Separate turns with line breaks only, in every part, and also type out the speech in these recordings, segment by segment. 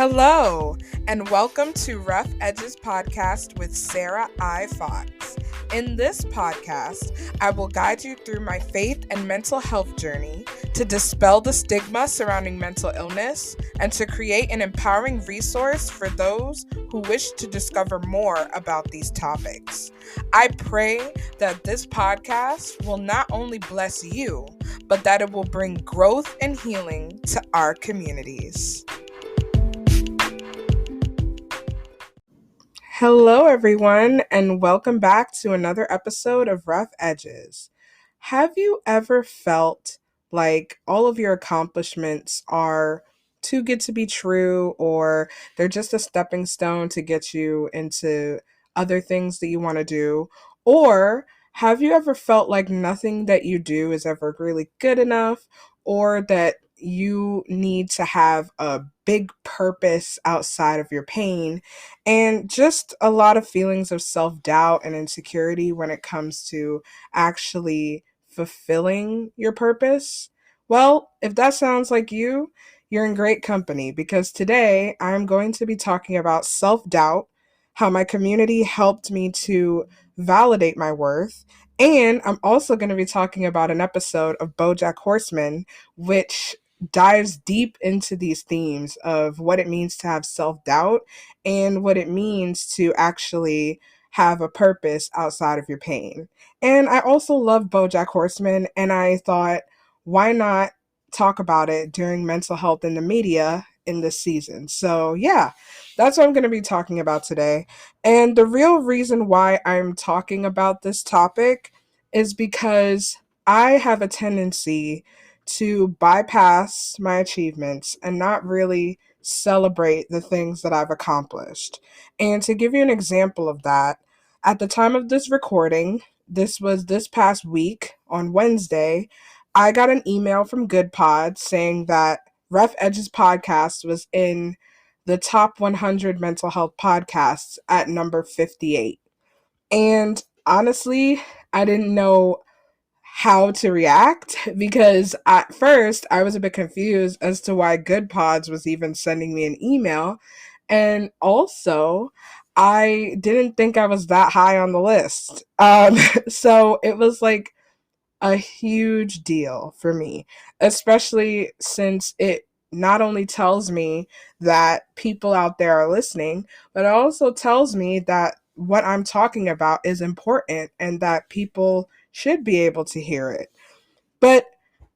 Hello, and welcome to Rough Edges Podcast with Sarah I. Fox. In this podcast, I will guide you through my faith and mental health journey to dispel the stigma surrounding mental illness and to create an empowering resource for those who wish to discover more about these topics. I pray that this podcast will not only bless you, but that it will bring growth and healing to our communities. Hello, everyone, and welcome back to another episode of Rough Edges. Have you ever felt like all of your accomplishments are too good to be true, or they're just a stepping stone to get you into other things that you want to do? Or have you ever felt like nothing that you do is ever really good enough, or that you need to have a big purpose outside of your pain? And just a lot of feelings of self doubt and insecurity when it comes to actually fulfilling your purpose. Well, if that sounds like you, you're in great company because today I'm going to be talking about self doubt, how my community helped me to validate my worth. And I'm also going to be talking about an episode of BoJack Horseman, which dives deep into these themes of what it means to have self doubt and what it means to actually have a purpose outside of your pain. And I also love BoJack Horseman, and I thought, why not talk about it during mental health in the media in this season? So, yeah, that's what I'm going to be talking about today. And the real reason why I'm talking about this topic is because I have a tendency to bypass my achievements and not really celebrate the things that I've accomplished. And to give you an example of that, at the time of this recording, this was this past week on Wednesday, I got an email from Good Pod saying that Rough Edges podcast was in the top 100 mental health podcasts at number 58. And honestly, I didn't know how to react because at first I was a bit confused as to why Good Pods was even sending me an email. And also, I didn't think I was that high on the list. So it was like a huge deal for me, especially since it not only tells me that people out there are listening, but it also tells me that what I'm talking about is important and that people should be able to hear it. But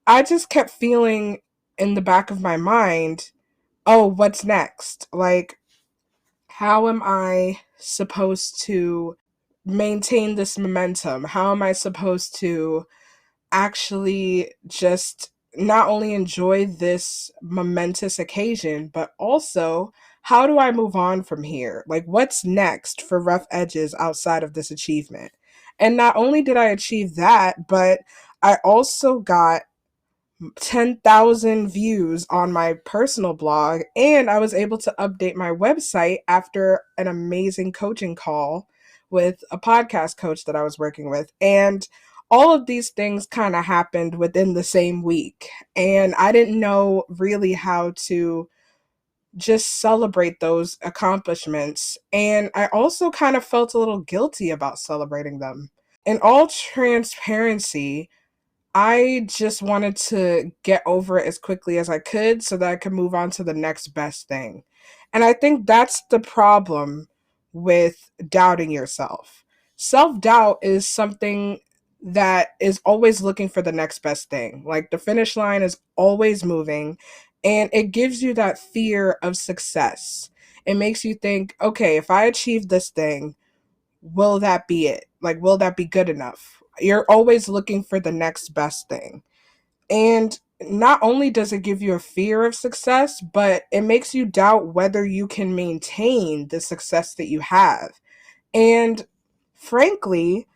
I just kept feeling in the back of my mind, oh, what's next? Like, how am I supposed to maintain this momentum? How am I supposed to actually just not only enjoy this momentous occasion, but also how do I move on from here? Like, what's next for Rough Edges outside of this achievement? And not only did I achieve that, but I also got 10,000 views on my personal blog, and I was able to update my website after an amazing coaching call with a podcast coach that I was working with. And all of these things kind of happened within the same week. And I didn't know really how to just celebrate those accomplishments. And I also kind of felt a little guilty about celebrating them. In all transparency, I just wanted to get over it as quickly as I could so that I could move on to the next best thing. And I think that's the problem with doubting yourself. Self doubt is something that is always looking for the next best thing. Like the finish line is always moving, and it gives you that fear of success. It makes you think, okay, if I achieve this thing, will that be it? Like, will that be good enough? You're always looking for the next best thing. And not only does it give you a fear of success, but it makes you doubt whether you can maintain the success that you have. And frankly,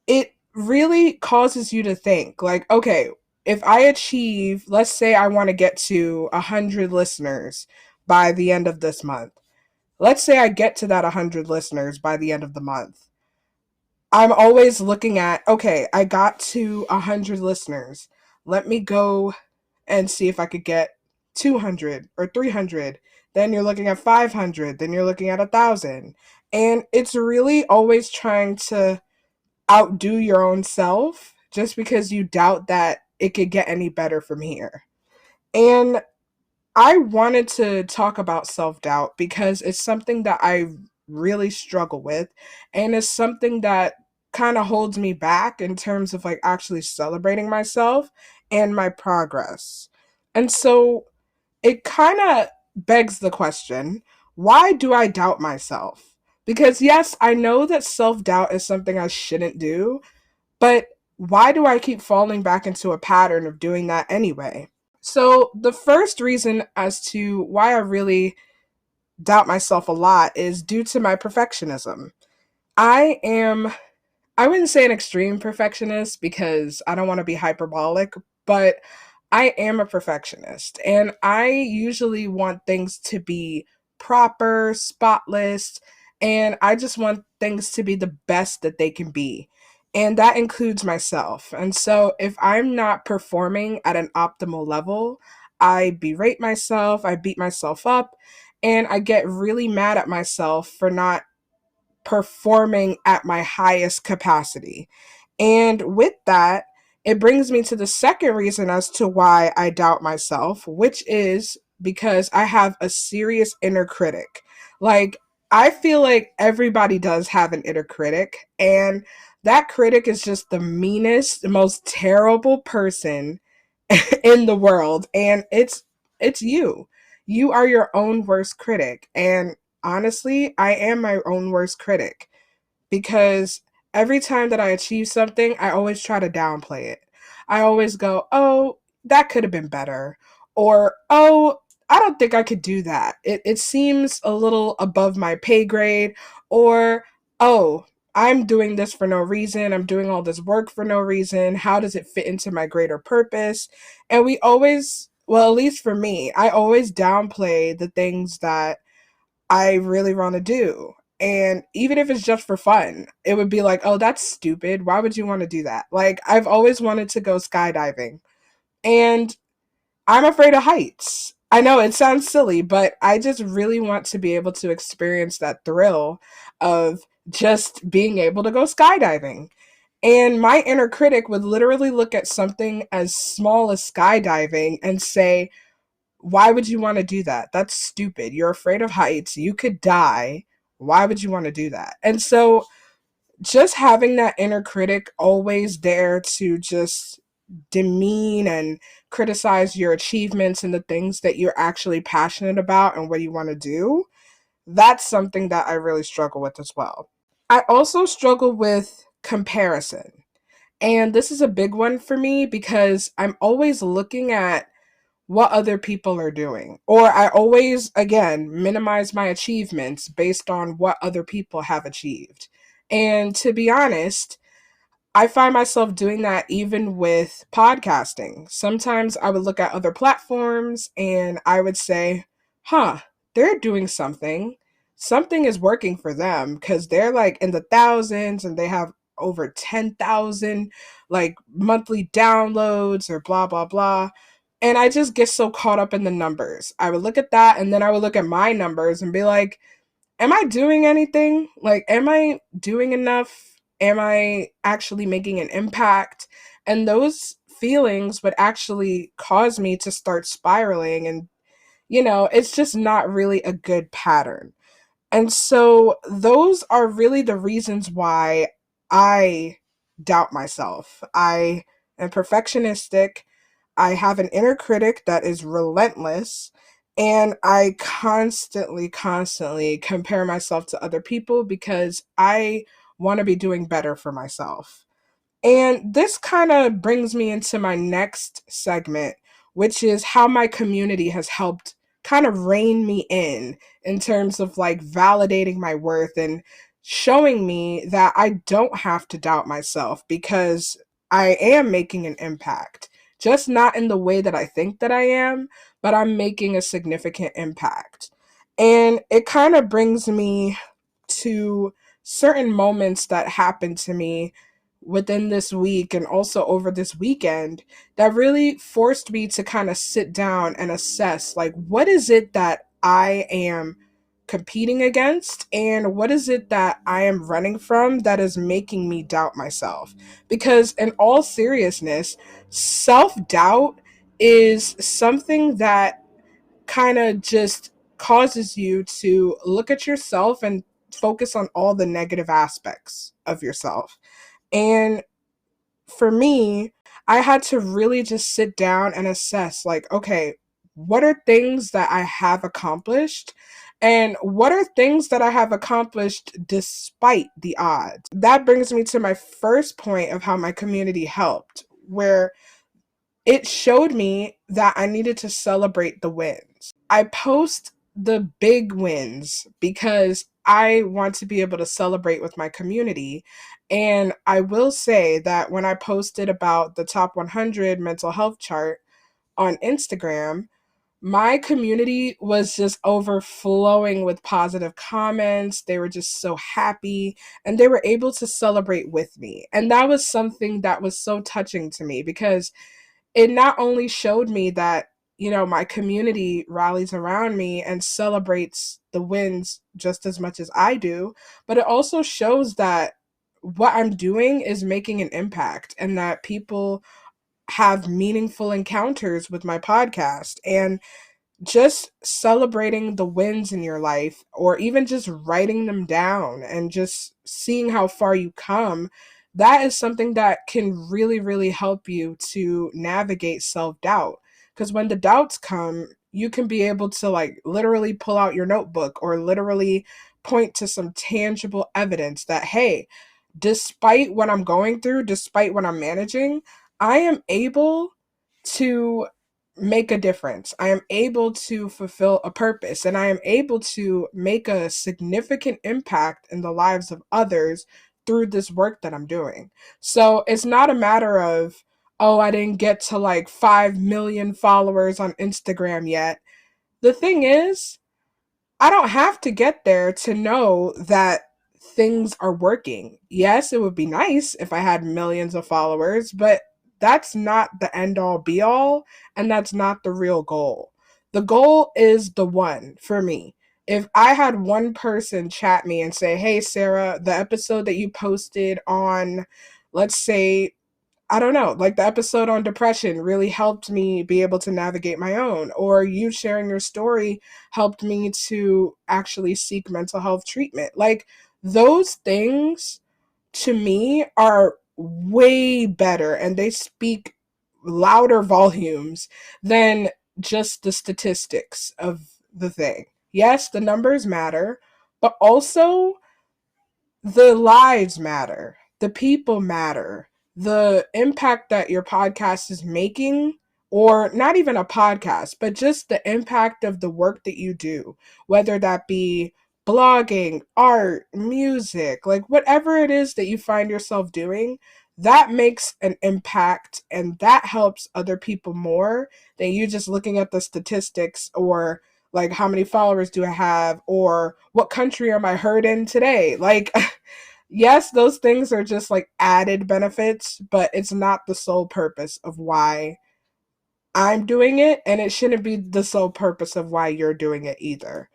it really causes you to think like, okay, if I achieve, let's say I want to get to 100 listeners by the end of this month. Let's say I get to that 100 listeners by the end of the month. I'm always looking at, okay, I got to 100 listeners. Let me go and see if I could get 200 or 300, then you're looking at 500, then you're looking at 1,000. And it's really always trying to outdo your own self just because you doubt that it could get any better from here. And I wanted to talk about self doubt because it's something that I really struggle with. And it's something that kind of holds me back in terms of like actually celebrating myself and my progress. And so it kind of begs the question, why do I doubt myself? Because yes, I know that self doubt is something I shouldn't do, but why do I keep falling back into a pattern of doing that anyway? So, the first reason as to why I really doubt myself a lot is due to my perfectionism. I am, I wouldn't say an extreme perfectionist because I don't want to be hyperbolic, but I am a perfectionist and I usually want things to be proper, spotless, and I just want things to be the best that they can be. And that includes myself. And so if I'm not performing at an optimal level, I berate myself, I beat myself up, and I get really mad at myself for not performing at my highest capacity. And with that, it brings me to the second reason as to why I doubt myself, which is because I have a serious inner critic. Like, I feel like everybody does have an inner critic, and that critic is just the meanest, most terrible person in the world. And it's you. You are your own worst critic. And honestly, I am my own worst critic because every time that I achieve something, I always try to downplay it. I always go, oh, that could have been better. Or, oh, I don't think I could do that. It seems a little above my pay grade. Or, oh, I'm doing this for no reason. I'm doing all this work for no reason. How does it fit into my greater purpose? And we always, well, at least for me, I always downplay the things that I really want to do. And even if it's just for fun, it would be like, oh, that's stupid. Why would you want to do that? Like, I've always wanted to go skydiving. And I'm afraid of heights. I know it sounds silly, but I just really want to be able to experience that thrill of just being able to go skydiving. And my inner critic would literally look at something as small as skydiving and say, why would you want to do that? That's stupid. You're afraid of heights. You could die. Why would you want to do that? And so just having that inner critic always there to just demean and criticize your achievements and the things that you're actually passionate about and what you want to do, that's something that I really struggle with as well. I also struggle with comparison. And this is a big one for me because I'm always looking at what other people are doing. Or I always, again, minimize my achievements based on what other people have achieved. And to be honest, I find myself doing that even with podcasting. Sometimes I would look at other platforms and I would say, huh, they're doing something. Something is working for them because they're like in the thousands and they have over 10,000 like monthly downloads or blah, blah, blah. And I just get so caught up in the numbers. I would look at that and then I would look at my numbers and be like, am I doing anything? Like, am I doing enough? Am I actually making an impact? And those feelings would actually cause me to start spiraling. And, it's just not really a good pattern. And so, those are really the reasons why I doubt myself. I am perfectionistic. I have an inner critic that is relentless, and I constantly, constantly compare myself to other people because I want to be doing better for myself. And this kind of brings me into my next segment, which is how my community has helped kind of rein me in terms of like validating my worth and showing me that I don't have to doubt myself because I am making an impact. Just not in the way that I think that I am, but I'm making a significant impact. And it kind of brings me to certain moments that happened to me within this week and also over this weekend that really forced me to kind of sit down and assess, like, what is it that I am competing against and what is it that I am running from that is making me doubt myself? Because in all seriousness, self-doubt is something that kind of just causes you to look at yourself and focus on all the negative aspects of yourself. And for me, I had to really just sit down and assess, like, okay, what are things that I have accomplished? And what are things that I have accomplished despite the odds? That brings me to my first point of how my community helped, where it showed me that I needed to celebrate the wins. I post the big wins because I want to be able to celebrate with my community. And I will say that when I posted about the top 100 mental health chart on Instagram, my community was just overflowing with positive comments. They were just so happy and they were able to celebrate with me. And that was something that was so touching to me because it not only showed me that, my community rallies around me and celebrates the wins just as much as I do, but it also shows that what I'm doing is making an impact and that people have meaningful encounters with my podcast. And just celebrating the wins in your life or even just writing them down and just seeing how far you come, that is something that can really, really help you to navigate self-doubt. Because when the doubts come, you can be able to, like, literally pull out your notebook or literally point to some tangible evidence that, hey, despite what I'm going through, despite what I'm managing, I am able to make a difference. I am able to fulfill a purpose and I am able to make a significant impact in the lives of others through this work that I'm doing. So it's not a matter of, oh, I didn't get to like 5 million followers on Instagram yet. The thing is, I don't have to get there to know that things are working. Yes, it would be nice if I had millions of followers, but that's not the end all be all, and that's not the real goal. The goal is the one for me. If I had one person chat me and say, "Hey, Sarah, the episode that you posted on, let's say, I don't know, like the episode on depression really helped me be able to navigate my own, or you sharing your story helped me to actually seek mental health treatment." Like, those things to me are way better and they speak louder volumes than just the statistics of the thing. Yes, the numbers matter, but also the lives matter, the people matter, the impact that your podcast is making, or not even a podcast, but just the impact of the work that you do, whether that be blogging, art, music, like whatever it is that you find yourself doing, that makes an impact and that helps other people more than you just looking at the statistics or like how many followers do I have or what country am I heard in today? Like, yes, those things are just like added benefits, but it's not the sole purpose of why I'm doing it, and it shouldn't be the sole purpose of why you're doing it either.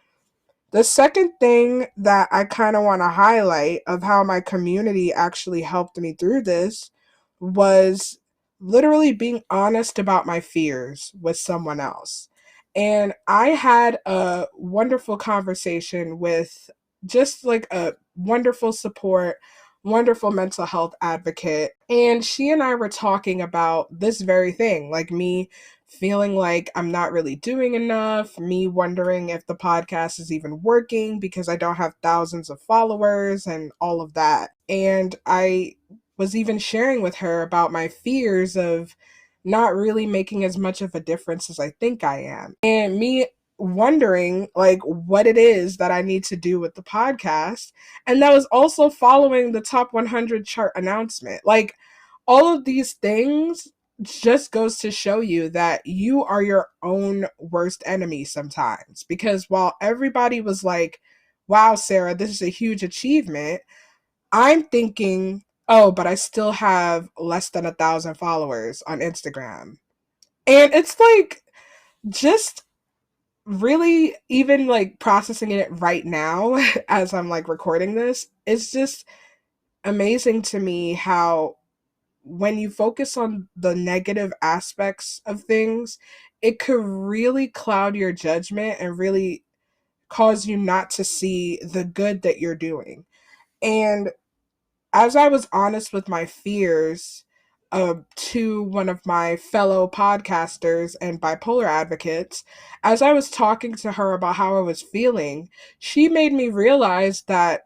The second thing that I kind of want to highlight of how my community actually helped me through this was literally being honest about my fears with someone else. And I had a wonderful conversation with just like a wonderful support, wonderful mental health advocate. And she and I were talking about this very thing, like me feeling like I'm not really doing enough, me wondering if the podcast is even working because I don't have thousands of followers and all of that. And I was even sharing with her about my fears of not really making as much of a difference as I think I am. And me wondering like what it is that I need to do with the podcast. And that was also following the top 100 chart announcement. Like, all of these things just goes to show you that you are your own worst enemy sometimes. Because while everybody was like, wow, Sarah, this is a huge achievement, I'm thinking Oh, but I still have less than 1,000 followers on Instagram. And it's like, just really, even like processing it right now as I'm like recording this, it's just amazing to me how when you focus on the negative aspects of things, it could really cloud your judgment and really cause you not to see the good that you're doing. And as I was honest with my fears to one of my fellow podcasters and bipolar advocates, as I was talking to her about how I was feeling, she made me realize that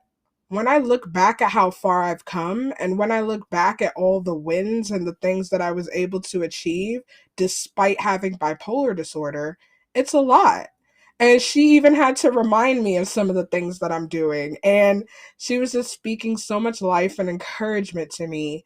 when I look back at how far I've come and when I look back at all the wins and the things that I was able to achieve despite having bipolar disorder, it's a lot. And she even had to remind me of some of the things that I'm doing. And she was just speaking so much life and encouragement to me.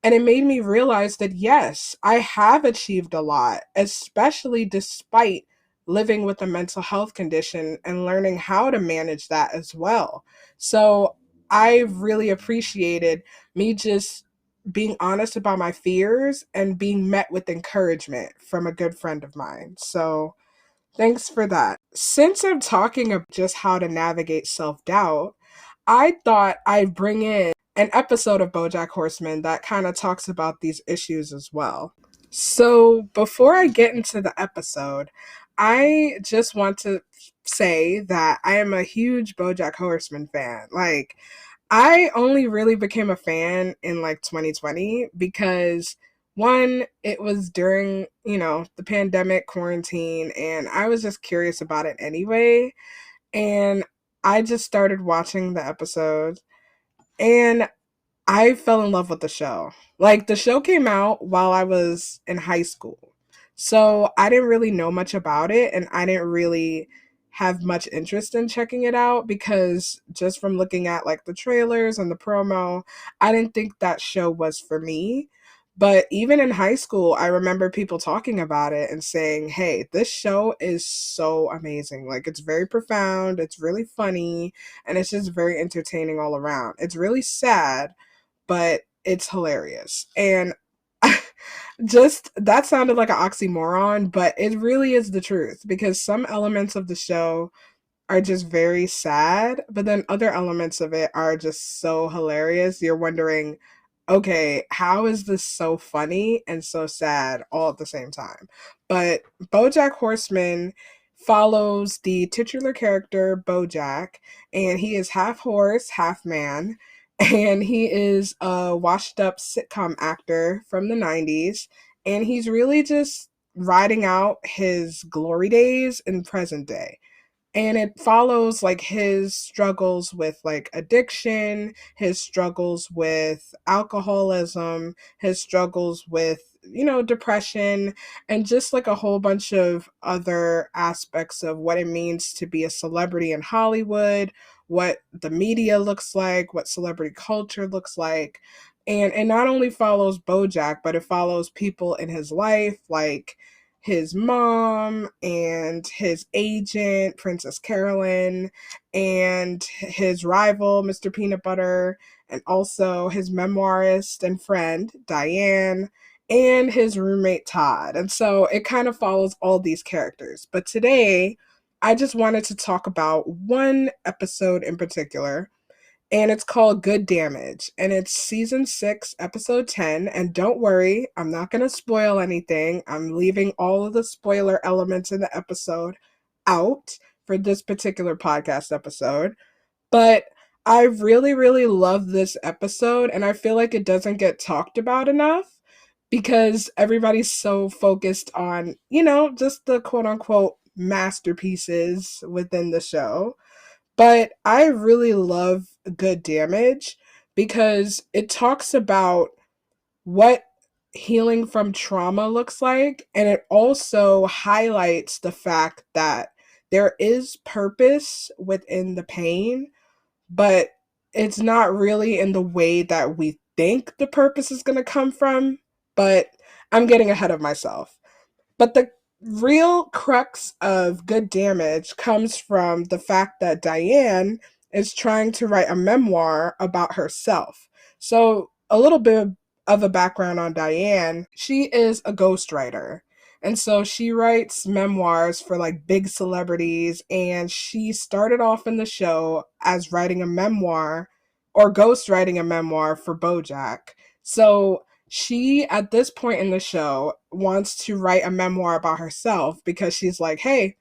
And it made me realize that yes, I have achieved a lot, especially despite living with a mental health condition and learning how to manage that as well. So I really appreciated me just being honest about my fears and being met with encouragement from a good friend of mine. So thanks for that. Since I'm talking about just how to navigate self doubt, I thought I'd bring in an episode of BoJack Horseman that kind of talks about these issues as well. So, before I get into the episode, I just want to say that I am a huge BoJack Horseman fan. Like, I only really became a fan in like 2020 because one, it was during, the pandemic quarantine, and I was just curious about it anyway. And I just started watching the episodes, and I fell in love with the show. Like, the show came out while I was in high school. So I didn't really know much about it, and I didn't really have much interest in checking it out because just from looking at like the trailers and the promo, I didn't think that show was for me. But even in high school, I remember people talking about it and saying, "Hey, this show is so amazing. Like, it's very profound, it's really funny, and it's just very entertaining all around. It's really sad, but it's hilarious." And just that sounded like an oxymoron, but it really is the truth because some elements of the show are just very sad, but then other elements of it are just so hilarious. You're wondering, okay, how is this so funny and so sad all at the same time? But BoJack Horseman follows the titular character BoJack, and he is half horse, half man, and he is a washed-up sitcom actor from the 90s, and he's really just riding out his glory days in present day, and it follows like his struggles with like addiction, his struggles with alcoholism, his struggles with, depression, and just like a whole bunch of other aspects of what it means to be a celebrity in Hollywood, what the media looks like, what celebrity culture looks like. And it not only follows Bojack, but it follows people in his life, like his mom and his agent, Princess Carolyn, and his rival, Mr. Peanut Butter, and also his memoirist and friend, Diane, and his roommate, Todd. And so it kind of follows all these characters. But today, I just wanted to talk about one episode in particular, and it's called Good Damage, and it's season 6, episode 10. And don't worry, I'm not going to spoil anything. I'm leaving all of the spoiler elements in the episode out for this particular podcast episode. But I really, really love this episode, and I feel like it doesn't get talked about enough because everybody's so focused on, just the quote unquote masterpieces within the show. But I really love Good Damage because it talks about what healing from trauma looks like, and it also highlights the fact that there is purpose within the pain, but it's not really in the way that we think the purpose is going to come from. But I'm getting ahead of myself. But the real crux of Good Damage comes from the fact that Diane is trying to write a memoir about herself. So a little bit of a background on Diane. She is a ghostwriter. And so she writes memoirs for like big celebrities. And she started off in the show as writing a memoir or ghostwriting a memoir for BoJack. So she, at this point in the show, wants to write a memoir about herself because she's like, hey,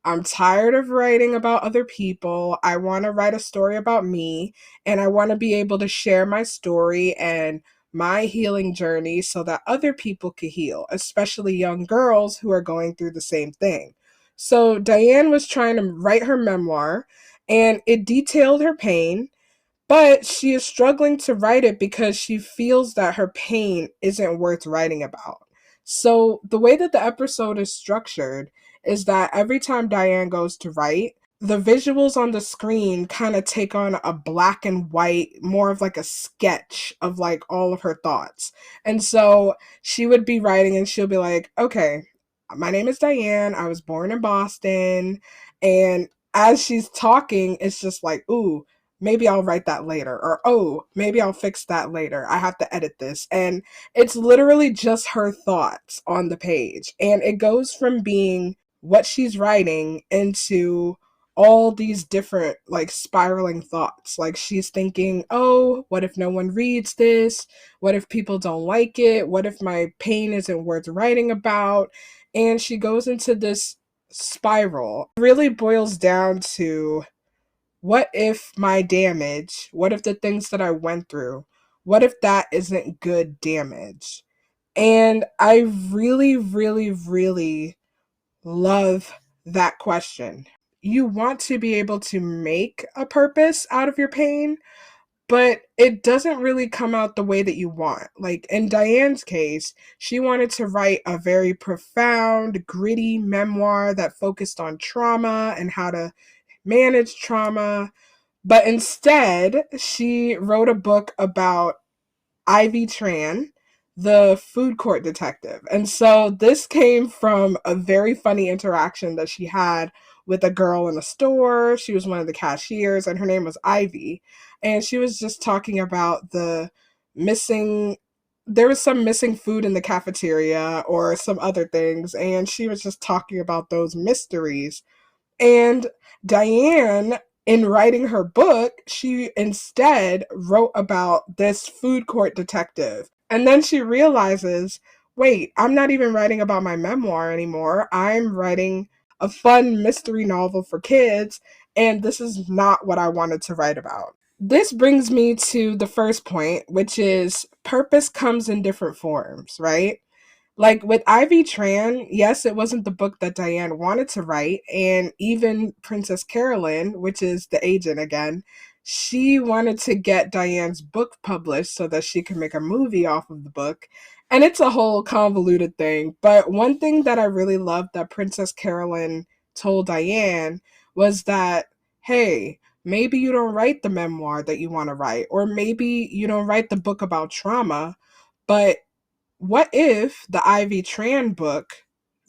I'm tired of writing about other people. I want to write a story about me, and I want to be able to share my story and my healing journey so that other people could heal, especially young girls who are going through the same thing. So Diane was trying to write her memoir, and it detailed her pain, but she is struggling to write it because she feels that her pain isn't worth writing about. So, the way that the episode is structured is that every time Diane goes to write, the visuals on the screen kind of take on a black and white, more of like a sketch of like all of her thoughts. And so she would be writing and she'll be like, okay, my name is Diane. I was born in Boston. And as she's talking, it's just like, ooh, maybe I'll write that later, or oh, maybe I'll fix that later. I have to edit this. And it's literally just her thoughts on the page. And it goes from being what she's writing into all these different like spiraling thoughts. Like she's thinking, oh, what if no one reads this? What if people don't like it? What if my pain isn't worth writing about? And she goes into this spiral. It really boils down to, what if my damage, what if the things that I went through, what if that isn't good damage? And I really, really, really love that question. You want to be able to make a purpose out of your pain, but it doesn't really come out the way that you want. Like in Diane's case, she wanted to write a very profound, gritty memoir that focused on trauma and how to manage trauma, but instead, she wrote a book about Ivy Tran, the food court detective. And so this came from a very funny interaction that she had with a girl in a store. She was one of the cashiers, and her name was Ivy. And she was just talking about the missing, there was some missing food in the cafeteria or some other things. And she was just talking about those mysteries. And Diane, in writing her book, she instead wrote about this food court detective. And then she realizes, wait, I'm not even writing about my memoir anymore. I'm writing a fun mystery novel for kids, and this is not what I wanted to write about. This brings me to the first point, which is purpose comes in different forms, right? Like with Ivy Tran, yes, it wasn't the book that Diane wanted to write. And even Princess Carolyn, which is the agent again, she wanted to get Diane's book published so that she could make a movie off of the book. And it's a whole convoluted thing. But one thing that I really loved that Princess Carolyn told Diane was that, hey, maybe you don't write the memoir that you want to write, or maybe you don't write the book about trauma, but what if the Ivy Tran book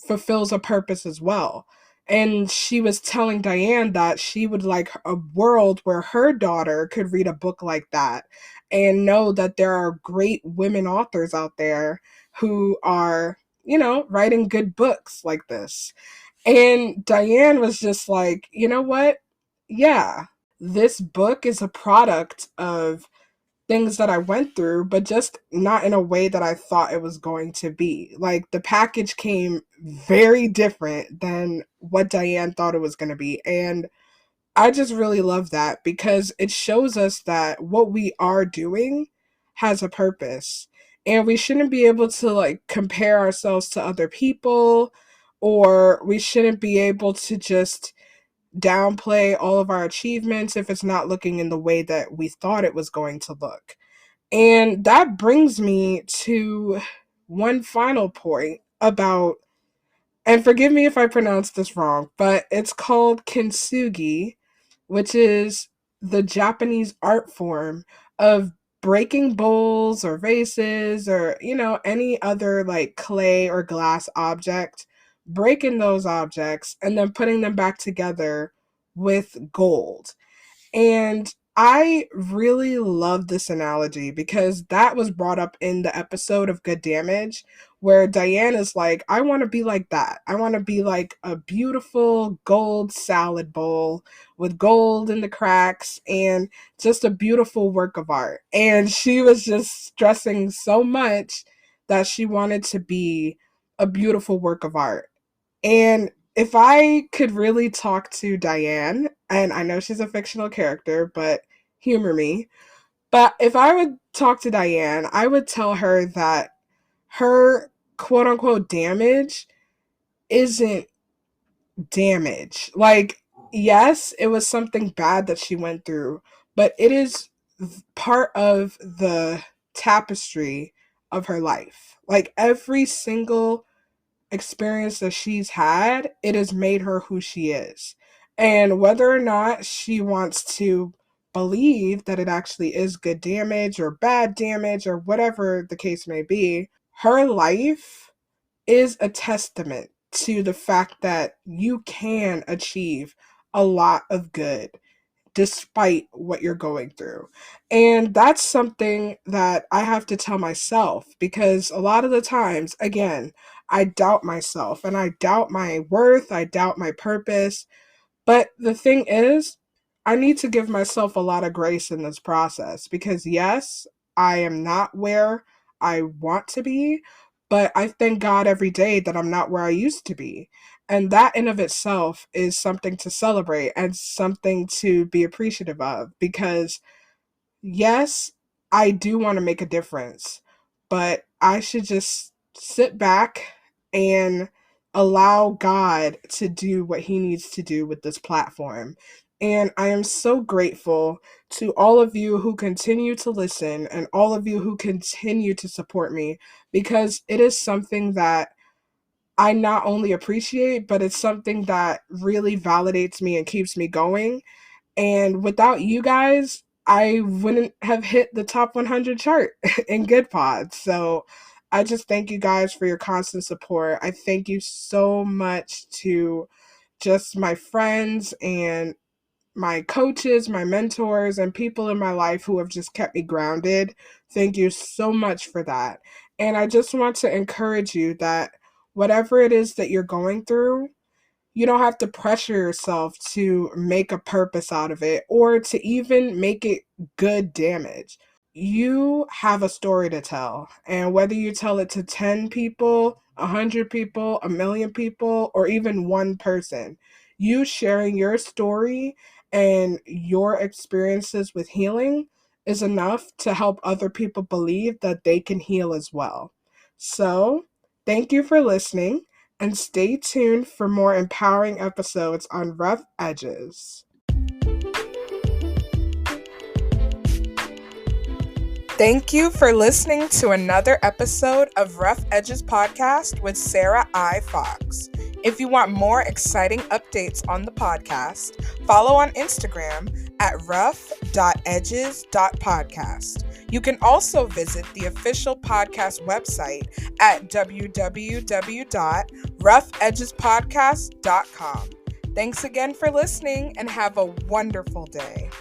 fulfills a purpose as well? And she was telling Diane that she would like a world where her daughter could read a book like that and know that there are great women authors out there who are, writing good books like this. And Diane was just like, you know what? Yeah, this book is a product of things that I went through, but just not in a way that I thought it was going to be. Like the package came very different than what Diane thought it was going to be. And I just really love that because it shows us that what we are doing has a purpose. And we shouldn't be able to like compare ourselves to other people, or we shouldn't be able to just downplay all of our achievements if it's not looking in the way that we thought it was going to look. And that brings me to one final point about, and forgive me if I pronounce this wrong, but it's called kintsugi, which is the Japanese art form of breaking bowls or vases or, any other like clay or glass object, breaking those objects and then putting them back together with gold. And I really love this analogy because that was brought up in the episode of Good Damage where Diane is like, I want to be like that. I want to be like a beautiful gold salad bowl with gold in the cracks and just a beautiful work of art. And she was just stressing so much that she wanted to be a beautiful work of art. And if I could really talk to Diane, and I know she's a fictional character, but humor me. But if I would talk to Diane, I would tell her that her quote unquote damage isn't damage. Like, yes, it was something bad that she went through, but it is part of the tapestry of her life. Like, every single experience that she's had, it has made her who she is. And whether or not she wants to believe that it actually is good damage or bad damage or whatever the case may be, her life is a testament to the fact that you can achieve a lot of good despite what you're going through. And that's something that I have to tell myself because a lot of the times, again, I doubt myself and I doubt my worth, I doubt my purpose. But the thing is, I need to give myself a lot of grace in this process because, yes, I am not where I want to be, but I thank God every day that I'm not where I used to be. And that in of itself is something to celebrate and something to be appreciative of because yes, I do want to make a difference, but I should just sit back and allow God to do what he needs to do with this platform. And I am so grateful to all of you who continue to listen and all of you who continue to support me because it is something that I not only appreciate, but it's something that really validates me and keeps me going. And without you guys, I wouldn't have hit the top 100 chart in Good Pods. So I just thank you guys for your constant support. I thank you so much to just my friends and my coaches, my mentors, and people in my life who have just kept me grounded. Thank you so much for that. And I just want to encourage you that whatever it is that you're going through, you don't have to pressure yourself to make a purpose out of it or to even make it good damage. You have a story to tell. And whether you tell it to 10 people, 100 people, a million people, or even one person, you sharing your story and your experiences with healing is enough to help other people believe that they can heal as well. So, thank you for listening and stay tuned for more empowering episodes on Rough Edges. Thank you for listening to another episode of Rough Edges Podcast with Sarah I. Fox. If you want more exciting updates on the podcast, follow on Instagram at rough.edges.podcast. You can also visit the official podcast website at www.roughedgespodcast.com. Thanks again for listening and have a wonderful day.